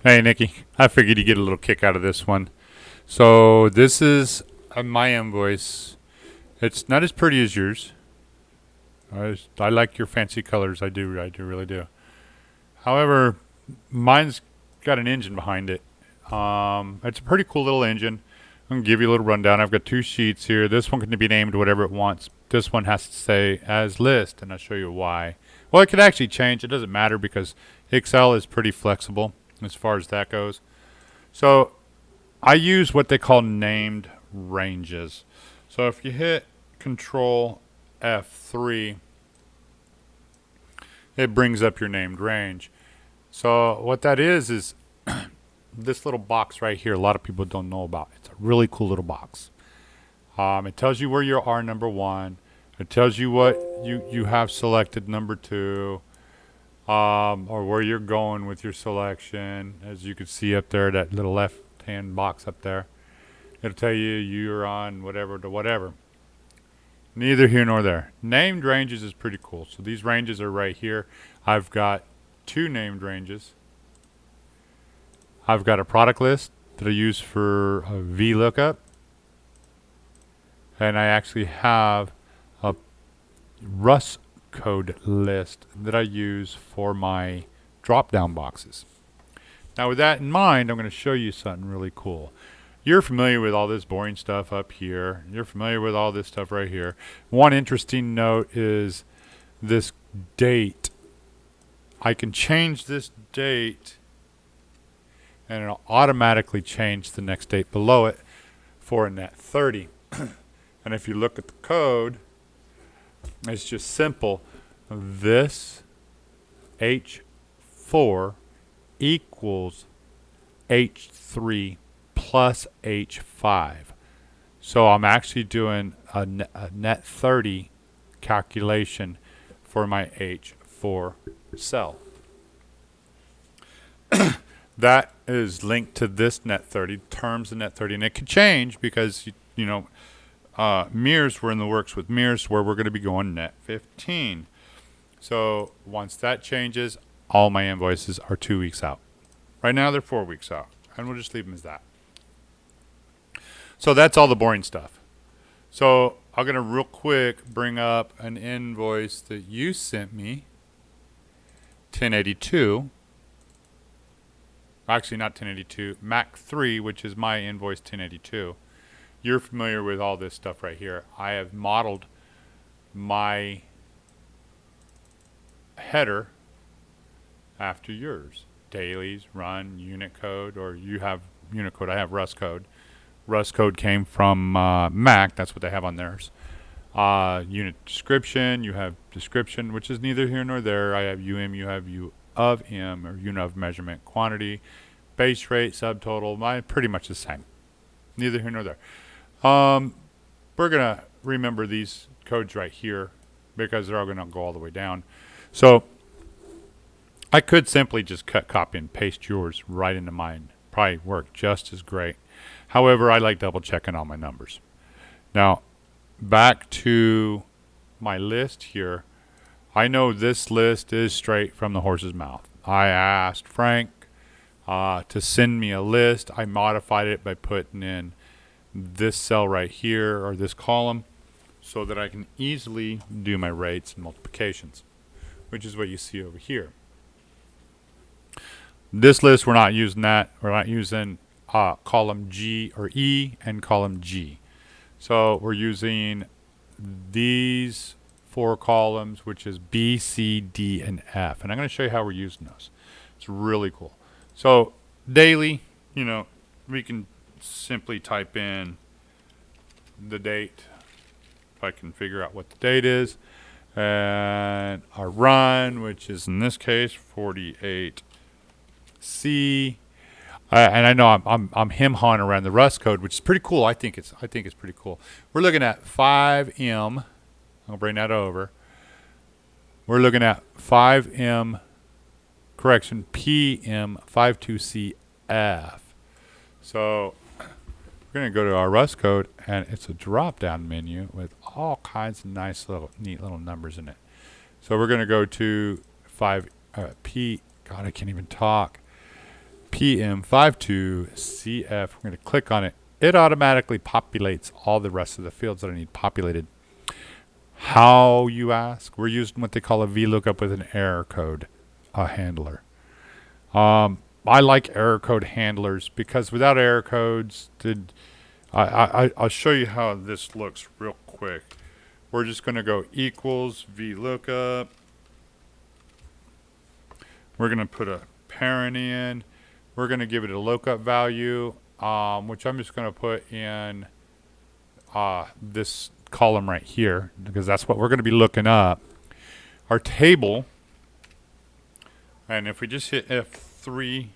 Hey, Nikki. I figured you'd get a little kick out of this one. So this is my invoice. It's not as pretty as yours. I like your fancy colors. I do. I do really do. However, mine's got an engine behind it. It's a pretty cool little engine. I'm gonna give you a little rundown. I've got two sheets here. This one can be named whatever it wants. This one has to say as list, and I'll show you why. Well, it could actually change. It doesn't matter because Excel is pretty flexible as far as that goes. So I use what they call named ranges. So if you hit Control F3, it brings up your named range. So what that is this little box right here. A lot of people don't know about. It's a really cool little box. It tells you where you are, number one. It tells you what you have selected, number two, or where you're going with your selection. As you can see up there, that little left-hand box up there. It'll tell you you're on whatever to whatever. Neither here nor there. Named ranges is pretty cool. So these ranges are right here. I've got two named ranges. I've got a product list that I use for a vlookup. And I actually have a Rust code list that I use for my drop-down boxes. Now with that in mind, I'm going to show you something really cool. You're familiar with all this boring stuff up here. You're familiar with all this stuff right here. One interesting note is this date. I can change this date and it'll automatically change the next date below it for a net 30. And if you look at the code, it's just simple. This H4 equals H3 plus H5. So I'm actually doing a net 30 calculation for my H4 cell. That is linked to this net 30, terms of net 30, and it could change because, mirrors were in the works with mirrors where we're going to be going net 15. So once that changes, all my invoices are 2 weeks out. Right now they're 4 weeks out, and we'll just leave them as that. So that's all the boring stuff. So I'm going to real quick bring up an invoice that you sent me, 1082. Actually, not 1082, Mac 3, which is my invoice 1082. You're familiar with all this stuff right here. I have modeled my header after yours. Dailies, run, unit code, or you have unit code. I have Rust code. Rust code came from Mac. That's what they have on theirs. Unit description, you have description, which is neither here nor there. I have UM, you have U of M, or unit of measurement. Quantity, base rate, subtotal, mine pretty much the same. Neither here nor there. We're going to remember these codes right here because they're all going to go all the way down. So I could simply just cut, copy, and paste yours right into mine. Probably work just as great. However, I like double checking all my numbers. Now, back to my list here. I know this list is straight from the horse's mouth. I asked Frank to send me a list. I modified it by putting in this cell right here, or this column, so that I can easily do my rates and multiplications, which is what you see over here. This list, we're not using that. We're not using column G or E and column G. So we're using these 4 columns, which is B, C, D, and F. And I'm going to show you how we're using those. It's really cool. So daily, we can simply type in the date, if I can figure out what the date is, and our run, which is in this case 48C. And I know I'm hem-hawing around the Rust code, which is pretty cool. I think it's pretty cool. We're looking at 5M. I'll bring that over. We're looking at 5M, correction, PM52CF. So we're going to go to our Rust code, and it's a drop-down menu with all kinds of nice neat little numbers in it. So we're going to go to 5P. God, I can't even talk. PM52CF. We're going to click on it. It automatically populates all the rest of the fields that I need populated. How, you ask? We're using what they call a vlookup with an error code handler. I like error code handlers because without error codes, I'll show you how this looks real quick. We're just going to go equals vlookup. We're going to put a parent in. We're going to give it a lookup value, which I'm just going to put in this column right here because that's what we're going to be looking up. Our table, and if we just hit F3,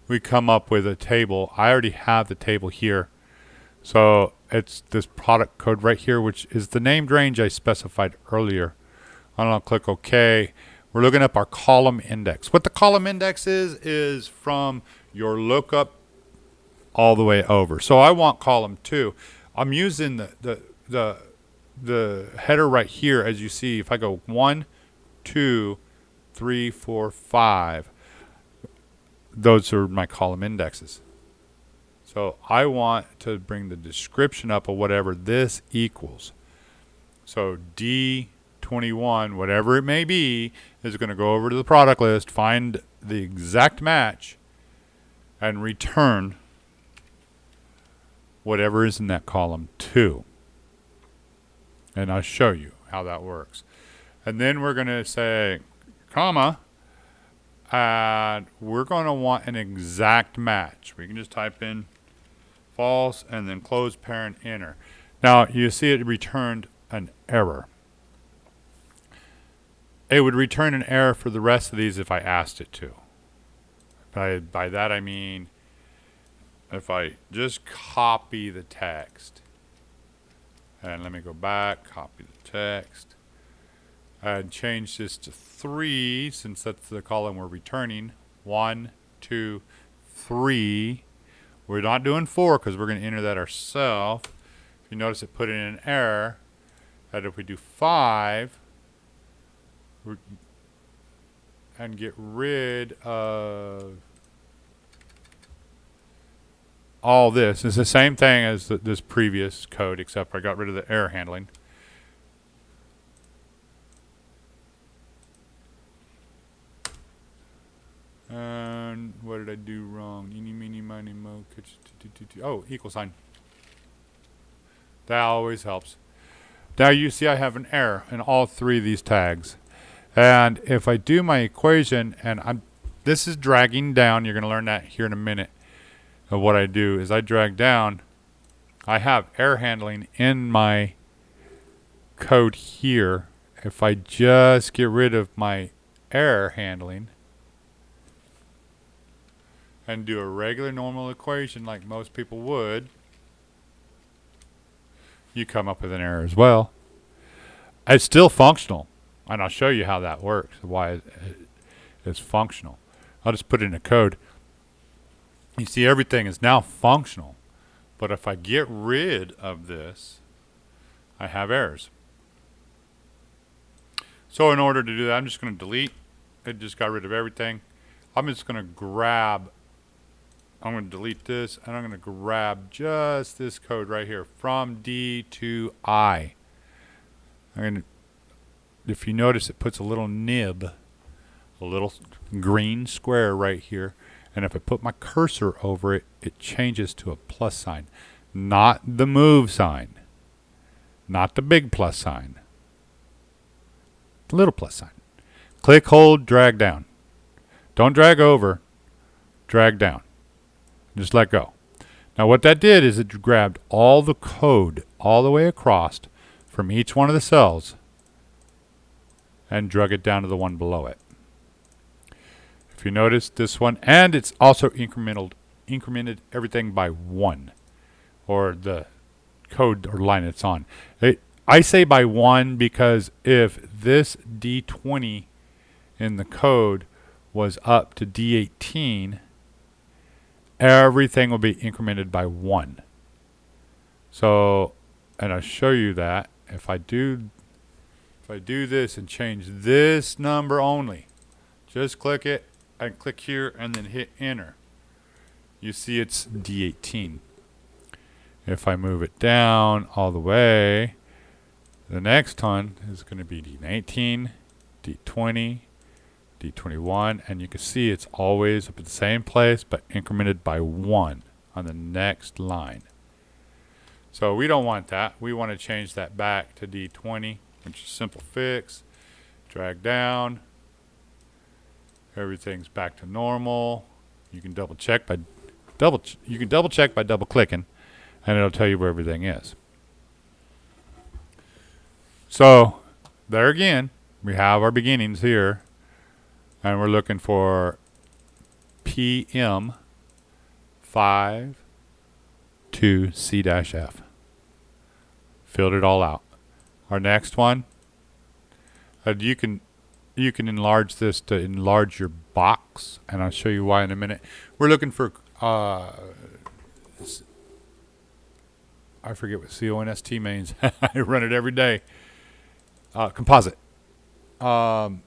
we come up with a table. I already have the table here. So it's this product code right here, which is the named range I specified earlier. I'll click OK. We're looking up our column index. What the column index is from your lookup all the way over. So I want column 2. I'm using the header right here, as you see. If I go 1, 2, 3, 4, 5, those are my column indexes. So I want to bring the description up of whatever this equals. So D21, whatever it may be, is going to go over to the product list, find the exact match, and return whatever is in that column 2. And I'll show you how that works. And then we're going to say, comma, and we're going to want an exact match. We can just type in false and then close parent enter. Now you see it returned an error. It would return an error for the rest of these if I asked it to. By that I mean if I just copy the text, and let me go back, copy the text, and change this to 3 since that's the column we're returning. 1, 2, 3. We're not doing 4 because we're going to enter that ourselves. If you notice, it put in an error. And if we do 5 and get rid of all this, it's the same thing as this previous code, except I got rid of the error handling. And what did I do wrong? Eeny, meeny, miny, mo. Oh, equal sign. That always helps. Now you see I have an error in all 3 of these tags. And if I do my equation, and this is dragging down, you're going to learn that here in a minute. Of what I do is I drag down. I have error handling in my code here. If I just get rid of my error handling and do a regular normal equation like most people would, you come up with an error as well. It's still functional, and I'll show you how that works, why it's functional. I'll just put it in a code. You see everything is now functional, but if I get rid of this, I have errors. So in order to do that, I'm just going to delete. It just got rid of everything. I'm just going to I'm going to delete this, and I'm going to grab just this code right here from D to I. If you notice, it puts a little nib, a little green square right here. And if I put my cursor over it, it changes to a plus sign. Not the move sign. Not the big plus sign. The little plus sign. Click, hold, drag down. Don't drag over. Drag down. Just let go. Now what that did is it grabbed all the code all the way across from each one of the cells and drug it down to the one below it. If you notice this one, and it's also incremented everything by 1, or the code or line it's on. I say by 1 because if this D20 in the code was up to D18, everything will be incremented by 1. So, and I'll show you that if I do this and change this number only, just click it and click here and then hit enter. You see it's D18. If I move it down all the way, the next one is going to be D19, D20, D21, and you can see it's always up at the same place but incremented by 1 on the next line. So we don't want that. We want to change that back to D20, which is a simple fix. Drag down. Everything's back to normal. You can double check by double clicking, and it'll tell you where everything is. So there again, we have our beginnings here, and we're looking for PM 5 to C-F. Filled it all out. Our next one, you can enlarge this to enlarge your box, and I'll show you why in a minute. We're looking for I forget what CONST means. I run it every day. Composite. F2,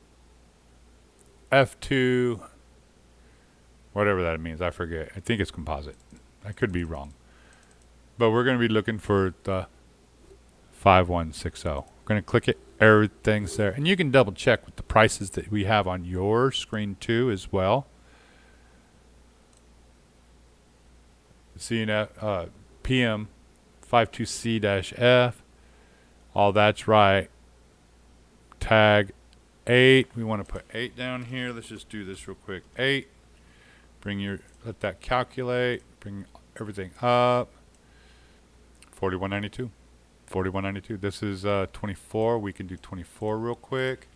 whatever that means, I forget. I think it's composite. I could be wrong. But we're going to be looking for the 5160. We're going to click it. Everything's there. And you can double check with the prices that we have on your screen too as well. Seeing PM 52C-F. All that's right. Tag 8. We want to put 8 down here. Let's just do this real quick. 8. Let that calculate. Bring everything up. 4192. 4192. This is 24. We can do 24 real quick.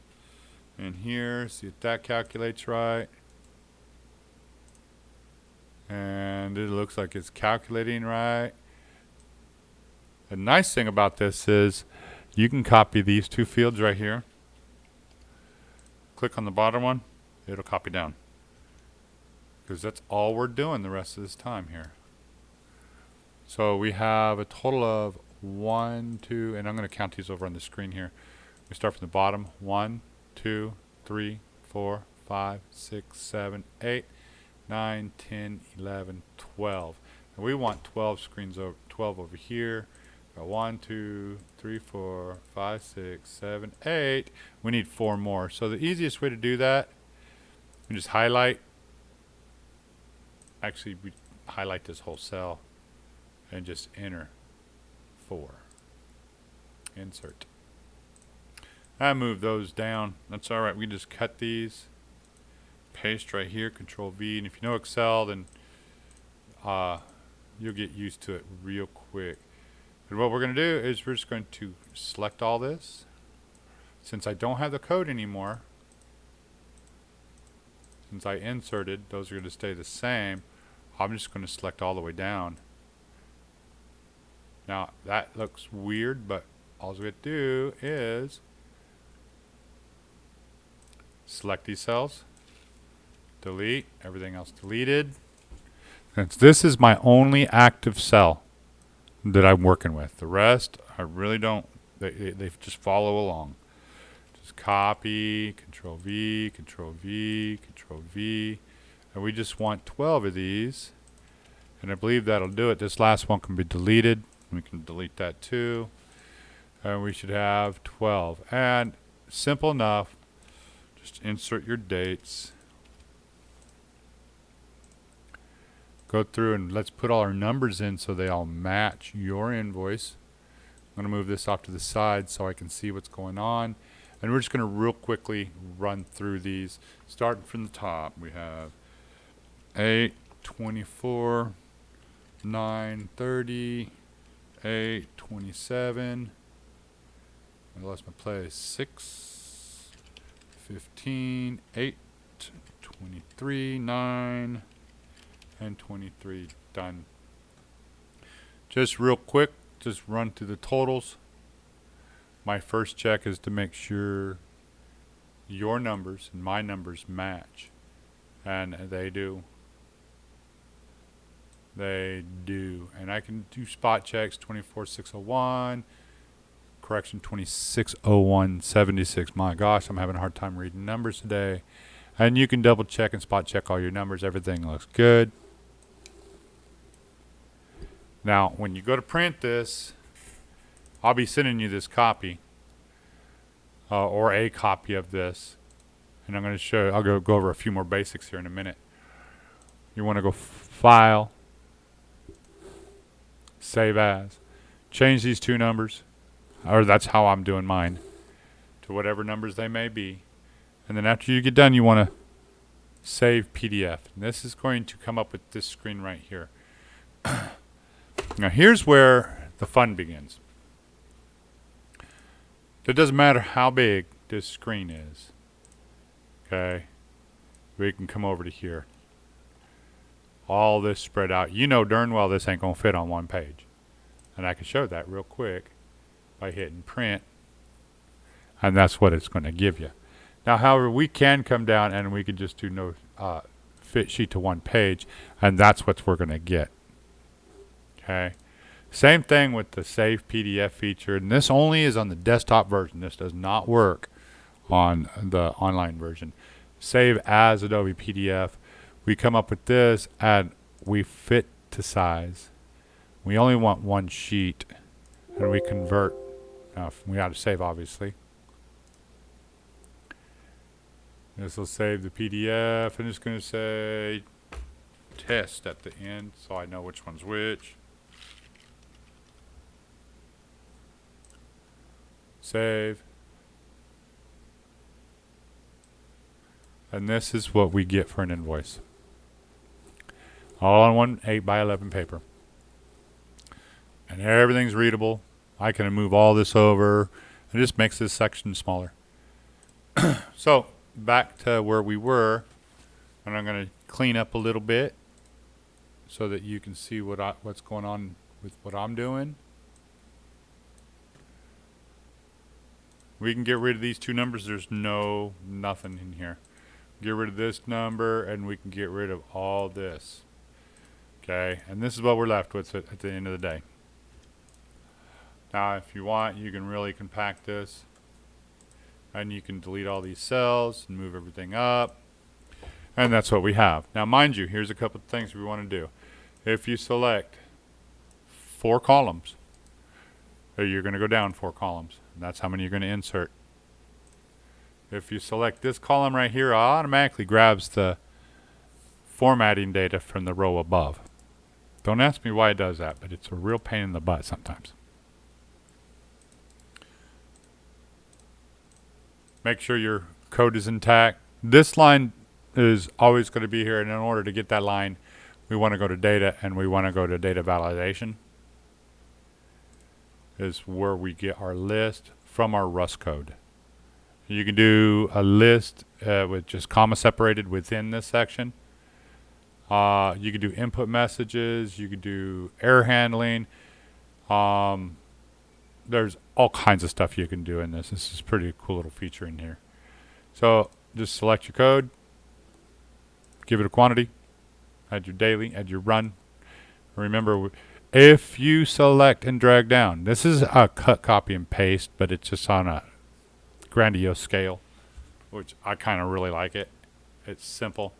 And here, see if that calculates right. And it looks like it's calculating right. The nice thing about this is you can copy these two fields right here. Click on the bottom one. It'll copy down. Because that's all we're doing the rest of this time here. So we have a total of 1, 2, and I'm going to count these over on the screen here. We start from the bottom. 1, 2, 3, 4, 5, 6, 7, 8, 9, 10, 11, 12. And we want 12 screens over 12 over here. Got 1, 2, 3, 4, 5, 6, 7, 8. We need 4 more. So the easiest way to do that, we just highlight. Actually, we highlight this whole cell and just enter 4. Insert. I move those down. That's all right. We just cut these. Paste right here. Control V. And if you know Excel, then you'll get used to it real quick. And what we're going to do is we're just going to select all this. Since I don't have the code anymore, since I inserted, those are going to stay the same. I'm just going to select all the way down. Now that looks weird, but all we have to do is select these cells, delete, everything else deleted. Since this is my only active cell that I'm working with. The rest, I really don't, they just follow along. Just copy, Control V, Control V, Control V. And we just want 12 of these. And I believe that'll do it. This last one can be deleted. We can delete that too. And we should have 12. And simple enough, just insert your dates. Go through and let's put all our numbers in so they all match your invoice. I'm going to move this off to the side so I can see what's going on. And we're just going to real quickly run through these. Starting from the top, we have 8/24, 9/30, 8/27. I lost my place. 6/15, 8/23, 9. And 23 done. Just real quick, just run through the totals. My first check is to make sure your numbers and my numbers match. And they do. They do. And I can do spot checks 24601, correction 260176. My gosh, I'm having a hard time reading numbers today. And you can double check and spot check all your numbers. Everything looks good. Now, when you go to print this, I'll be sending you this copy or a copy of this. And I'm going to show you, I'll go over a few more basics here in a minute. You want to go File, Save As. Change these two numbers, or that's how I'm doing mine, to whatever numbers they may be. And then after you get done, you want to Save PDF. And this is going to come up with this screen right here. Now here's where the fun begins. It doesn't matter how big this screen is. Okay, we can come over to here. All this spread out. You know darn well this ain't gonna fit on one page. And I can show that real quick by hitting print. And that's what it's gonna give you. Now, however, we can come down and we can just do no fit sheet to one page, and that's what we're gonna get. Okay. Same thing with the Save PDF feature, and this only is on the desktop version. This does not work on the online version. Save as Adobe PDF. We come up with this, and we fit to size. We only want one sheet, and we convert. We got to save, obviously. This will save the PDF, and it's going to say test at the end, so I know which one's which. Save. And this is what we get for an invoice. All on one 8x11 paper. And everything's readable. I can move all this over. It just makes this section smaller. So, back to where we were. And I'm going to clean up a little bit so that you can see what's going on with what I'm doing. We can get rid of these two numbers. There's nothing in here. Get rid of this number, and we can get rid of all this. Okay, and this is what we're left with at the end of the day. Now, if you want, you can really compact this, and you can delete all these cells and move everything up, and that's what we have. Now, mind you, here's a couple of things we want to do. If you select 4 columns, you're going to go down 4 columns. And that's how many you're going to insert. If you select this column right here, it automatically grabs the formatting data from the row above. Don't ask me why it does that, but it's a real pain in the butt sometimes. Make sure your code is intact. This line is always going to be here, and in order to get that line, we want to go to data, and we want to go to data validation. Is where we get our list from our Rust code. You can do a list with just comma separated within this section. You can do input messages. You can do error handling. There's all kinds of stuff you can do in this. This is a pretty cool little feature in here. So just select your code, give it a quantity, add your daily, add your run. Remember, if you select and drag down, this is a cut, copy, and paste, but it's just on a grandiose scale, which I kind of really like it. It's simple.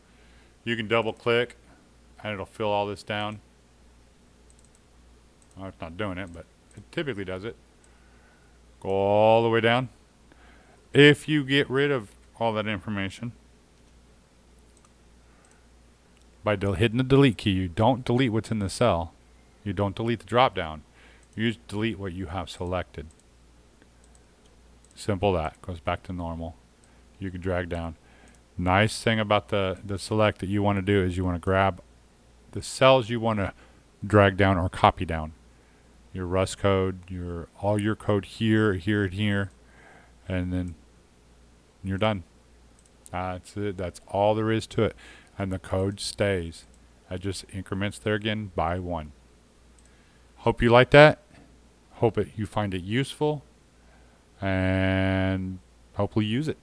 You can double click, and it'll fill all this down. Well, it's not doing it, but it typically does it. Go all the way down. If you get rid of all that information by hitting the delete key, you don't delete what's in the cell. You don't delete the drop down. You just delete what you have selected. Simple that. Goes back to normal. You can drag down. Nice thing about the select that you want to do is you want to grab the cells you want to drag down or copy down. Your Rust code, all your code here, here, and here, and then you're done. That's it. That's all there is to it. And the code stays. It just increments there again by 1. Hope you like that. Hope you find it useful, and hopefully use it.